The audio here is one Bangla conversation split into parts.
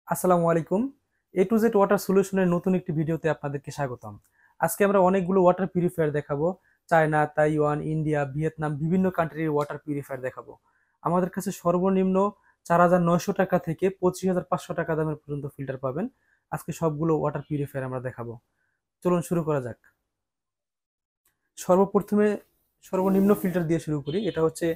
আসসালামু আলাইকুম। এ টু জেড ওয়াটার সলিউশনের নতুন একটি ভিডিওতে আপনাদেরকে স্বাগতম। আজকে আমরা অনেকগুলো ওয়াটার পিউরিফায়ার দেখাবো। চায়না, তাইওয়ান, ইন্ডিয়া, ভিয়েতনাম বিভিন্ন কান্ট্রির ওয়াটার পিউরিফায়ার দেখাবো। আমাদের কাছে সর্বনিম্ন ৪,৯০০ টাকা থেকে ২৫,৫০০ টাকা দামের পর্যন্ত ফিল্টার পাবেন। আজকে সবগুলো ওয়াটার পিউরিফায়ার আমরা দেখাবো। চলুন শুরু করা যাক। সর্বপ্রথমে সর্বনিম্ন ফিল্টার দিয়ে শুরু করি। এটা হচ্ছে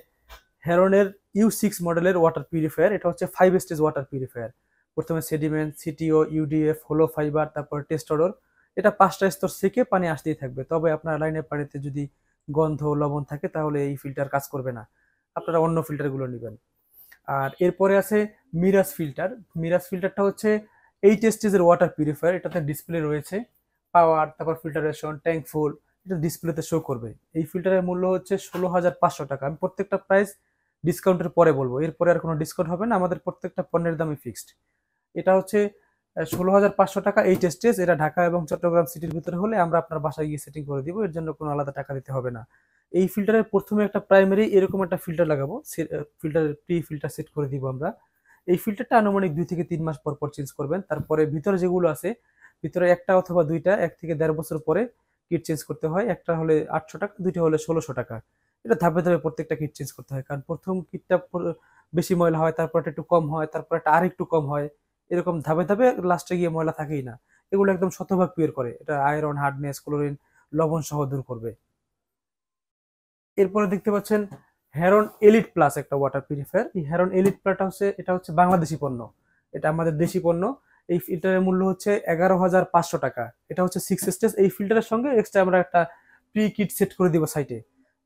হেরনের U6 মডেলের ওয়াটার পিউরিফায়ার। এটা হচ্ছে 5 স্টেজ ওয়াটার পিউরিফায়ার। প্রথমে সেডিমেন্ট, সিটিও, ইউডিএফ, হোলো ফাইবার, তারপর টেস্টডর। এটা 5টা স্তর থেকে পানি আসতেই থাকবে। তবে আপনার লাইনের পানিতে যদি গন্ধ, লবণ থাকে তাহলে এই ফিল্টার কাজ করবে না। আপনারা অন্য ফিল্টারগুলো নেবেন। আর এরপরে আছে মিরাজ ফিল্টার। মিরাজ ফিল্টারটা হচ্ছে 8 স্টেজের ওয়াটার পিউরিফায়ার। এটাতে ডিসপ্লে রয়েছে, পাওয়ার, তারপর ফিল্টারেশন, ট্যাঙ্ক ফুল, এটা ডিসপ্লেতে শো করবে। এই ফিল্টারের মূল্য হচ্ছে 16,500 টাকা। আমি প্রত্যেকটা প্রাইস ডিসকাউন্টের পরে বলবো, এরপরে আর কোনো ডিসকাউন্ট হবে না, আমাদের প্রত্যেকটা পণ্যের দামই ফিক্সড। এটা হচ্ছে 16,500 টাকা 8 স্টেজ। এটা ঢাকা এবং চট্টগ্রাম সিটির ভিতরে হলে আমরা আপনার বাসায় গিয়ে সেটিং করে দিব, এর জন্য কোনো আলাদা টাকা দিতে হবে না। এই ফিল্টারের প্রথমে একটা প্রাইমারি এরকম একটা ফিল্টার লাগাবো, ফিল্টারের প্রি ফিল্টার সেট করে দিব আমরা। এই ফিল্টারটা আনুমানিক 2 থেকে 3 মাস পর পর চেঞ্জ করবেন। তারপরে ভিতরে যেগুলো আছে, ভিতরে একটা অথবা দুইটা 1 থেকে 1.5 বছর পরে কিট চেঞ্জ করতে হয়। একটা হলে 800 টাকা, দুইটা হলে 1600 টাকা। এটা ধাপে ধাপে প্রত্যেকটা কিট চেঞ্জ করতে হয়, কারণ প্রথম কিটটা বেশি ময়লা হয়, তারপর একটু কম হয়, তারপর একটা আর একটু কম হয়, এরকম ধাপে ধাপে লাস্টে গিয়ে ময়লা থাকেই না। এগুলো একদম শতভাগ পিওর করে, এটা আয়রন, হার্ডনেস, ক্লোরিন, লবণ সহ দূর করবে। এরপরে দেখতে পাচ্ছেন হেরন এলিট প্লাস একটা ওয়াটার পিউরিফায়ার। এই হেরন এলিট প্লাসটা হচ্ছে, এটা হচ্ছে বাংলাদেশি পণ্য, এটা আমাদের দেশি পণ্য। এই ফিল্টারের মূল্য হচ্ছে 11,500 টাকা। এটা হচ্ছে 6 স্টেজ। এই ফিল্টারের সঙ্গে এক্সট্রা আমরা একটা প্রি কিট সেট করে দিব সাইটে,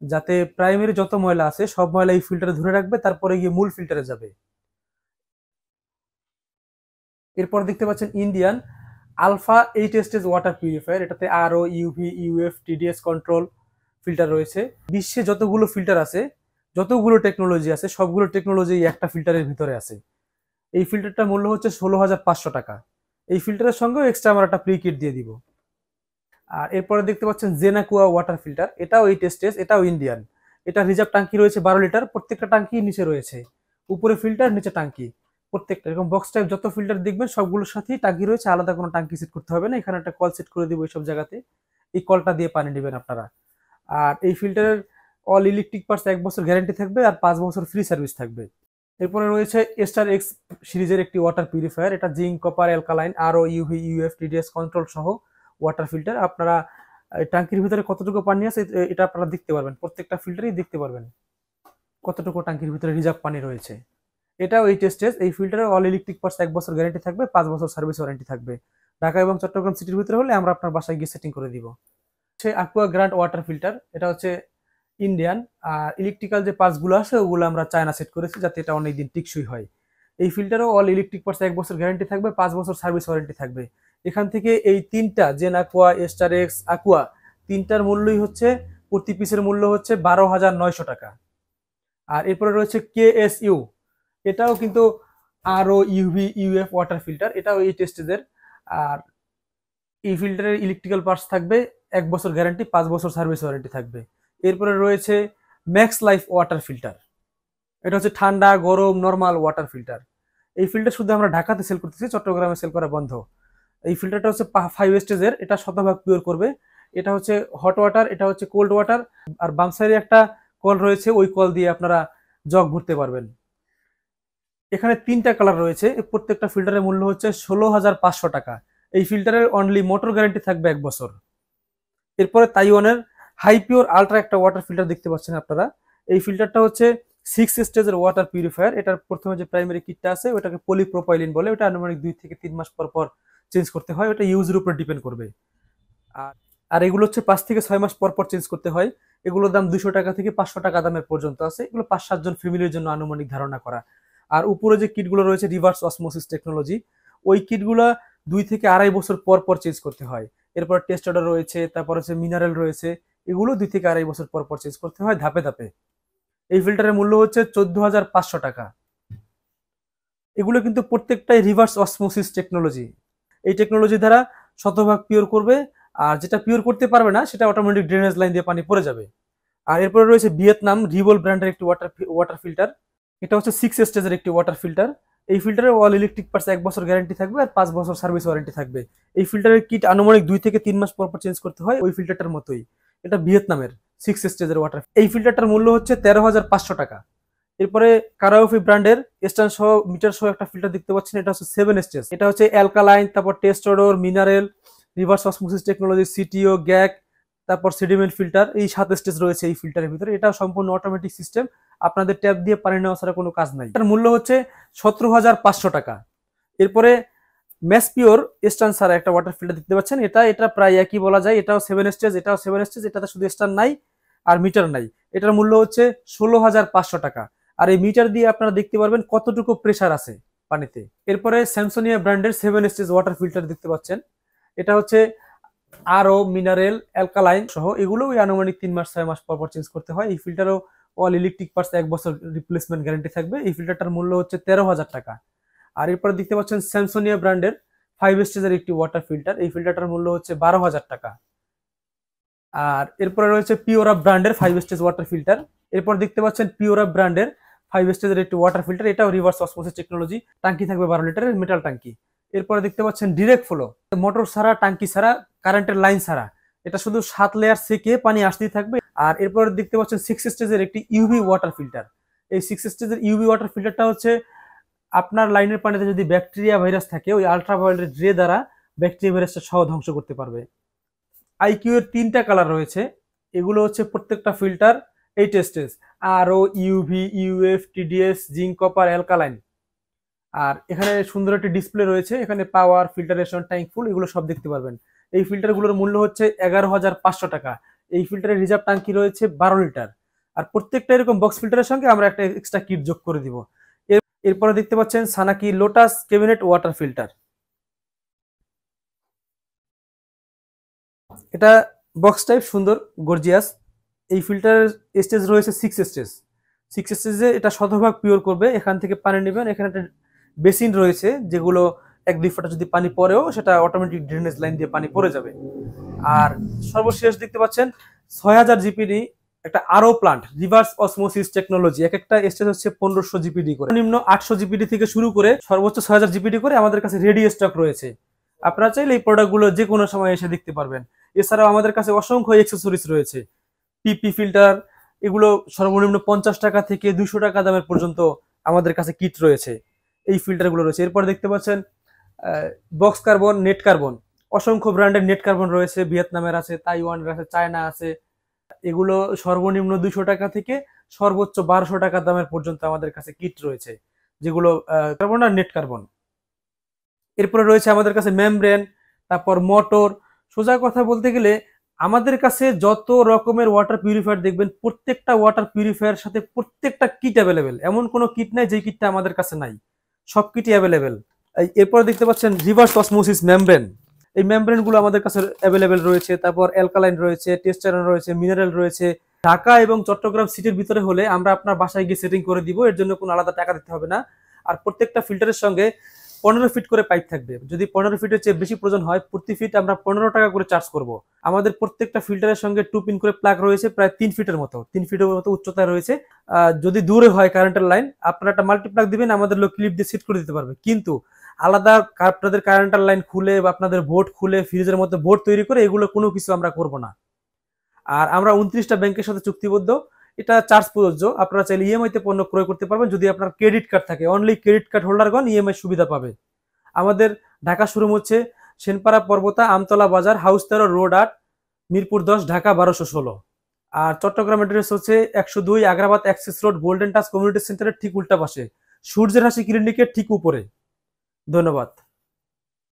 যাতে প্রাইমারি যত ময়লা আছে সব ময়লা এই ফিল্টারে ধরে রাখবে, তারপরে গিয়ে মূল ফিল্টারে যাবে। এরপর দেখতে পাচ্ছেন Indian Alpha 8 stage water purifier. এটাতে আরও, UV, UF, TDS control filter রয়েছে। বিশ্বে যতগুলো ফিল্টার আছে, যতগুলো টেকনোলজি আছে, সবগুলো টেকনোলজি একটা ফিল্টারের ভিতরে আছে। এই ফিল্টারটার মূল্য হচ্ছে 16,500 টাকা। এই ফিল্টারের সঙ্গেও এক্সট্রা আমরা একটা প্রি কিট দিয়ে দিব। আর এরপরে দেখতে পাচ্ছেন জেনাকুয়া ওয়াটার ফিল্টার। এটাও 8 স্টেজ, এটাও ইন্ডিয়ান। এটা রিজার্ভ টাঙ্কি রয়েছে 12 লিটার, প্রত্যেকটা টাঙ্কি নিচে রয়েছে, উপরে ফিল্টার, নিচে টাঙ্কি। প্রত্যেকটা এরকম বক্স টাইপ যত ফিল্টার দেখবেন সবগুলোর সাথেই টাঙ্কি রয়েছে, আলাদা কোনো টাঙ্কি সেট করতে হবে না। এখানে একটা কল সেট করে দিব এইসব জায়গাতে, এই কলটা দিয়ে পানি নেবেন আপনারা। আর এই ফিল্টারের অল ইলেকট্রিক পার্টস 1 বছর গ্যারান্টি থাকবে, আর 5 বছর ফ্রি সার্ভিস থাকবে। এরপরে রয়েছে এস্টার এক্স সিরিজের একটি ওয়াটার পিউরিফায়ার। এটা জিঙ্ক, কপার, অ্যালকালাইন, আরও, ইউভি, ইউএফ, টিডিএস কন্ট্রোল সহ ওয়াটার ফিল্টার। আপনারা টাঙ্কির ভিতরে কতটুকু পানি আছে এটা আপনারা দেখতে পারবেন, প্রত্যেকটা ফিল্টারেই দেখতে পারবেন কতটুকু টাঙ্কির ভিতরে রিজার্ভ পানি রয়েছে। এটাও 8 স্টেজ। এই ফিল্টারে অল ইলেকট্রিক পার্টস 1 বছর গ্যারান্টি থাকবে, 5 বছর সার্ভিস ওয়ারেন্টি থাকবে। ঢাকা এবং চট্টগ্রাম সিটির ভিতরে হলে আমরা আপনার বাসায় গিয়ে সেটিং করে দিব। হচ্ছে আকুয়া গ্র্যান্ড ওয়াটার ফিল্টার। এটা হচ্ছে ইন্ডিয়ান। আর ইলেকট্রিক্যাল যে পার্টসগুলো আছে ওগুলো আমরা চায়না সেট করেছি, যাতে এটা অনেকদিন টিকসই হয়। এই ফিল্টারও অল ইলেকট্রিক পার্টস 1 বছর গ্যারান্টি থাকবে, 5 বছর সার্ভিস ওয়ারেন্টি থাকবে। এখান থেকে এই তিনটা Zen Aqua, Aster X, Aqua, তিনটার মূল্যই হচ্ছে, প্রতি পিসের মূল্য হচ্ছে 12,900 টাকা। আর এরপরে রয়েছে KSU। এটাও কিন্তু আরও, ইউভি, ইউএফ ওয়াটার ফিল্টার। এটাও এই টেস্টেজের। আর এই ফিল্টারের ইলেকট্রিক্যাল পার্টস থাকবে 1 বছর গ্যারান্টি, 5 বছর সার্ভিস ওয়ারেন্টি থাকবে। এরপরে রয়েছে ম্যাক্স লাইফ ওয়াটার ফিল্টার। এটা হচ্ছে ঠান্ডা, গরম, নর্মাল ওয়াটার ফিল্টার। এই ফিল্টার শুধু আমরা ঢাকাতে সেল করতেছি, চট্টগ্রামে সেল করা বন্ধ। এই ফিল্টারটা হচ্ছে 5 স্টেজের, এটা শতভাগ পিওর করবে। এটা হচ্ছে হট ওয়াটার, এটা হচ্ছে কোল্ড ওয়াটার। আর বাম সাইডে একটা কল রয়েছে, ওই কল দিয়ে আপনারা জগ ভরতে পারবেন। এখানে 3টা কালার রয়েছে। প্রত্যেকটা ফিল্টারের মূল্য হচ্ছে 16,500 টাকা। এই ফিল্টারের অনলি মোটর গ্যারান্টি থাকবে 1 বছর। এরপরে তাইওয়ানের হাই পিওর আলট্রা একটা ওয়াটার ফিল্টার দেখতে পাচ্ছেন আপনারা। এই ফিল্টারটা হচ্ছে 6 স্টেজের ওয়াটার পিউরিফায়ার। এটার প্রথমে যে প্রাইমারি কিটটা আছে ওটাকে পলিপ্রোপাইলিন বলে। ওটা আনুমানিক 2 থেকে 3 মাস পর পর চেঞ্জ করতে হয়, ওটা ইউজের উপর ডিপেন্ড করবে। আর আর এগুলো হচ্ছে 5 থেকে 6 মাস পর পর চেঞ্জ করতে হয়। এগুলোর দাম 200 টাকা থেকে 500 টাকা দামের পর্যন্ত আছে। এগুলো 5-7 জন ফ্যামিলির জন্য আনুমানিক ধারণা করা। আর উপরে যে কিটগুলো রয়েছে রিভার্স অসমোসিস টেকনোলজি, ওই কিটগুলো 2 থেকে 2.5 বছর পর পর চেঞ্জ করতে হয়। এরপর টেস্ট অর্ডার রয়েছে, তারপর হচ্ছে মিনারেল রয়েছে, এগুলো 2 থেকে 2.5 বছর পর পর চেঞ্জ করতে হয় ধাপে ধাপে। এই ফিল্টারের মূল্য হচ্ছে 14,500 টাকা। এগুলো কিন্তু প্রত্যেকটাই রিভার্স অসমোসিস টেকনোলজি। এই টেকনোলজি দ্বারা শতভাগ পিওর করবে। আর যেটা পিওর করতে পারবে না সেটা অটোমেটিক ড্রেনেজ লাইন দিয়ে পানি পড়ে যাবে। আর এরপরে রয়েছে ভিয়েতনাম রিভল ব্র্যান্ডের একটি ওয়াটার ফিল্টার। এটা হচ্ছে 6 স্টেজের একটি ওয়াটার ফিল্টার। এই ফিল্টারের অল ইলেকট্রিক পার্টস 1 বছর গ্যারান্টি থাকবে আর 5 বছর সার্ভিস ওয়ারেন্টি থাকবে। এই ফিল্টারের কিট আনুমানিক 2 থেকে 3 মাস পর পর চেঞ্জ করতে হয়, ওই ফিল্টারটার মতোই। এটা ভিয়েতনামের 6 স্টেজের ওয়াটার। এই ফিল্টারটার মূল্য হচ্ছে 13,500 টাকা। এরপরে কারাওফি ব্র্যান্ডের স্ট্যান্ড সহ মিটার সহ একটা ফিল্টার দেখতে পাচ্ছেন, এটা হচ্ছে 7 স্টেজ। এটা হচ্ছে অ্যালকালাইন, তারপর টেস্টোডোর, mineral, reverse osmosis technology, CTO, গ্যাক, তারপর সেডিমেন্ট ফিল্টার, এই 7 স্টেজ রয়েছে এই ফিল্টারের ভিতরে। এটা সম্পূর্ণ অটোমেটিক সিস্টেম, আপনাদের ট্যাপ দিয়ে পানি নেওয়া ছাড়া কোনো কাজ নাই। এটার মূল্য হচ্ছে 17,500 টাকা। এরপরে ম্যাসপিওর স্ট্যান্ড ছাড়া একটা ওয়াটার ফিল্টার দেখতে পাচ্ছেন, এটা প্রায় একই বলা যায়। এটাও 7 স্টেজ, এটাও 7 স্টেজ, এটাতে শুধু স্ট্যান্ড নাই আর মিটার নাই। এটার মূল্য হচ্ছে 16,500 টাকা। আর এই মিটার দিয়ে আপনারা দেখতে পারবেন কতটুকু প্রেসার আছে পানিতে। এরপরে স্যামসোনিয়া ব্র্যান্ডের 7 স্টেজ ওয়াটার ফিল্টার দেখতে পাচ্ছেন। এটা হচ্ছে আরও মিনারেল, অ্যালকালাইন সহ এগুলো ওই আনুমানিক 3 মাস 6 মাস পর পর চেঞ্জ করতে হয়। এই ফিল্টারও অল ইলেকট্রিক পার্টস 1 বছর রিপ্লেসমেন্ট গ্যারান্টি থাকবে। এই ফিল্টারটার মূল্য হচ্ছে 13,000 টাকা। আর এরপরে দেখতে পাচ্ছেন স্যামসোনিয়া ব্র্যান্ডের 5 স্টেজের একটি ওয়াটার ফিল্টার। এই ফিল্টারটার মূল্য হচ্ছে 12,000 টাকা। আর এরপরে রয়েছে পিওরা ব্র্যান্ডের 5 স্টেজ ওয়াটার ফিল্টার। এরপর দেখতে পাচ্ছেন পিওরা ব্র্যান্ডের 5 স্টেজের একটি ওয়াটার ফিল্টার। এটাও রিভার্স অসমোসিস টেকনোলজি, টাঙ্কি থাকবে 12 লিটারের মেটাল টাঙ্কি। এরপরে দেখতে পাচ্ছেন ডিরেক্ট ফ্লো, মোটর ছাড়া, টাঙ্কি ছাড়া, কারেন্টের লাইন ছাড়া। এটা শুধু 7 লেয়ার সেকে পানি আসতেই থাকবে। আর এরপরে দেখতে পাচ্ছেন 6 স্টেজের একটি ইউভি ওয়াটার ফিল্টার। এই 6 স্টেজের ইউভি ওয়াটার ফিল্টারটা হচ্ছে আপনার লাইনের পানিতে যদি ব্যাকটেরিয়া ভাইরাস থাকে, ওই আলট্রাভায়োলেট রে দ্বারা ব্যাকটেরিয়া ভাইরাসটা সহ ধ্বংস করতে পারবে। আইকিউ এর 3টা কালার রয়েছে। এগুলো হচ্ছে প্রত্যেকটা ফিল্টার 8 স্টেজ, আরও, UV, UF, TDS, zinc, copper, alkaline. আর এখানে সুন্দর একটি ডিসপ্লে রয়েছে, এখানে পাওয়ার, ফিল্টারেশন, ট্যাঙ্ক ফুল এগুলো সব দেখতে পারবেন। এই ফিল্টারগুলোর মূল্য হচ্ছে 11,500 টাকা। এই ফিল্টারের রিজার্ভ ট্যাঙ্কি রয়েছে 12 লিটার। আর প্রত্যেকটা এরকম বক্স ফিল্টারের সঙ্গে আমরা একটা এক্সট্রা কিট যোগ করে দিব। এরপরে দেখতে পাচ্ছেন সানাকি লোটাস ক্যাবিনেট ওয়াটার ফিল্টার। এটা বক্স টাইপ, সুন্দর, গর্জিয়াস। এই ফিল্টারের স্টেজ রয়েছে 6 স্টেজ। 6 স্টেজে এটা শতভাগ পিওর করবে। এখান থেকে পানি নেবেন, এখানে একটা বেসিন রয়েছে, যেগুলো 1-2 ফোঁটা যদি পানি পড়েও সেটা অটোমেটিক ড্রেনেজ লাইন দিয়ে পানি পড়ে যাবে। আর সর্বশেষ দেখতে পাচ্ছেন 6000 জিপিডি একটা আরও প্লান্ট, রিভার্স অসমোসিস টেকনোলজি। এক একটা স্টেজ হচ্ছে 1500 জিপিডি করে, নিম্ন 800 জিপিডি থেকে শুরু করে সর্বোচ্চ 6000 জিপিডি করে আমাদের কাছে রেডি স্টক রয়েছে। আপনারা চাইলে এই প্রোডাক্টগুলো যে কোনো সময় এসে দেখতে পারবেন। এছাড়াও আমাদের কাছে অসংখ্য অ্যাক্সেসরিজ রয়েছে, পিপি ফিল্টার, এগুলো সর্বনিম্ন 50 টাকা থেকে 200 টাকা দামের পর্যন্ত আমাদের কাছে কিট রয়েছে। এই ফিল্টারগুলো রয়েছে। এরপর দেখতে পাচ্ছেন বক্স কার্বন, নেট কার্বন, অসংখ্য ব্র্যান্ডের নেট কার্বন রয়েছে, ভিয়েতনামের আছে, তাইওয়ানের আছে, চায়না আছে। এগুলো সর্বনিম্ন 200 টাকা থেকে সর্বোচ্চ 1200 টাকা দামের পর্যন্ত আমাদের কাছে কিট রয়েছে, যেগুলো কার্বন আর নেট কার্বন। এরপরে রয়েছে আমাদের কাছে মেমব্রেন, তারপর মোটর। সোজা কথা বলতে গেলে আমাদের কাছে যত রকমের ওয়াটার পিউরিফায়ার দেখবেন, প্রত্যেকটা ওয়াটার পিউরিফায়ার সাথে প্রত্যেকটা কিট অ্যাভেলেবেল। এমন কোনো কিট নাই যে কিটটা আমাদের কাছে নাই, সব কিটই অ্যাভেলেবেল। এরপরে দেখতে পাচ্ছেন রিভার্স অসমোসিস মেমব্রেন। এই মেমব্রেনগুলো আমাদের কাছে অ্যাভেলেবেল রয়েছে। তারপর অ্যালকালাইন রয়েছে, টেস্টারন রয়েছে, মিনারেল রয়েছে। ঢাকা এবং চট্টগ্রাম সিটির ভিতরে হলে আমরা আপনার বাসায় গিয়ে সেটিং করে দিব, এর জন্য কোনো আলাদা টাকা দিতে হবে না। আর প্রত্যেকটা ফিল্টারের সঙ্গে 15 ফিট করে পাইপ থাকবে। যদি 15 ফিটের চেয়ে বেশি প্রয়োজন হয়, প্রতি ফিট আমরা 15 টাকা করে চার্জ করব। আমাদের প্রত্যেকটা ফিল্টারের সঙ্গে 2 পিন করে প্লাগ রয়েছে, প্রায় 3 ফিটের মতো, 3 ফিটের মতো উচ্চতায় রয়েছে। যদি দূরে হয় কারেন্টের লাইন, আপনারা একটা মাল্টিপ্লাগ দিবেন, আমাদের লোক ক্লিপ দিয়ে সেট করে দিতে পারবে। কিন্তু আলাদা আপনাদের কারেন্টের লাইন খুলে বা আপনাদের বোর্ড খুলে ফ্রিজের মধ্যে বোর্ড তৈরি করে এগুলো কোনো কিছু আমরা করব না। আর আমরা 29টা ব্যাংকের সাথে চুক্তিবদ্ধ, এটা চার্জ প্রযোজ্য। আপনারা চাইলে ইএমআই তে পণ্য ক্রয় করতে পারবেন। যদি আপনার ক্রেডিট কার্ড থাকে, অনলি ক্রেডিট কার্ড হোল্ডারগণ ইএমআই সুবিধা পাবে। আমাদের ঢাকা শোরুম হচ্ছে সেনপাড়া পর্বতা, আমতলা বাজার, হাউস 13, রোড 8, মিরপুর 10, ঢাকা 1216। আর চট্টগ্রাম অ্যাড্রেস হচ্ছে 102 Agrabad access road, golden touch community সেন্টারের ঠিক উল্টা পাশে, সূর্যের হাসি ক্লিনিকের ঠিক উপরে। ধন্যবাদ।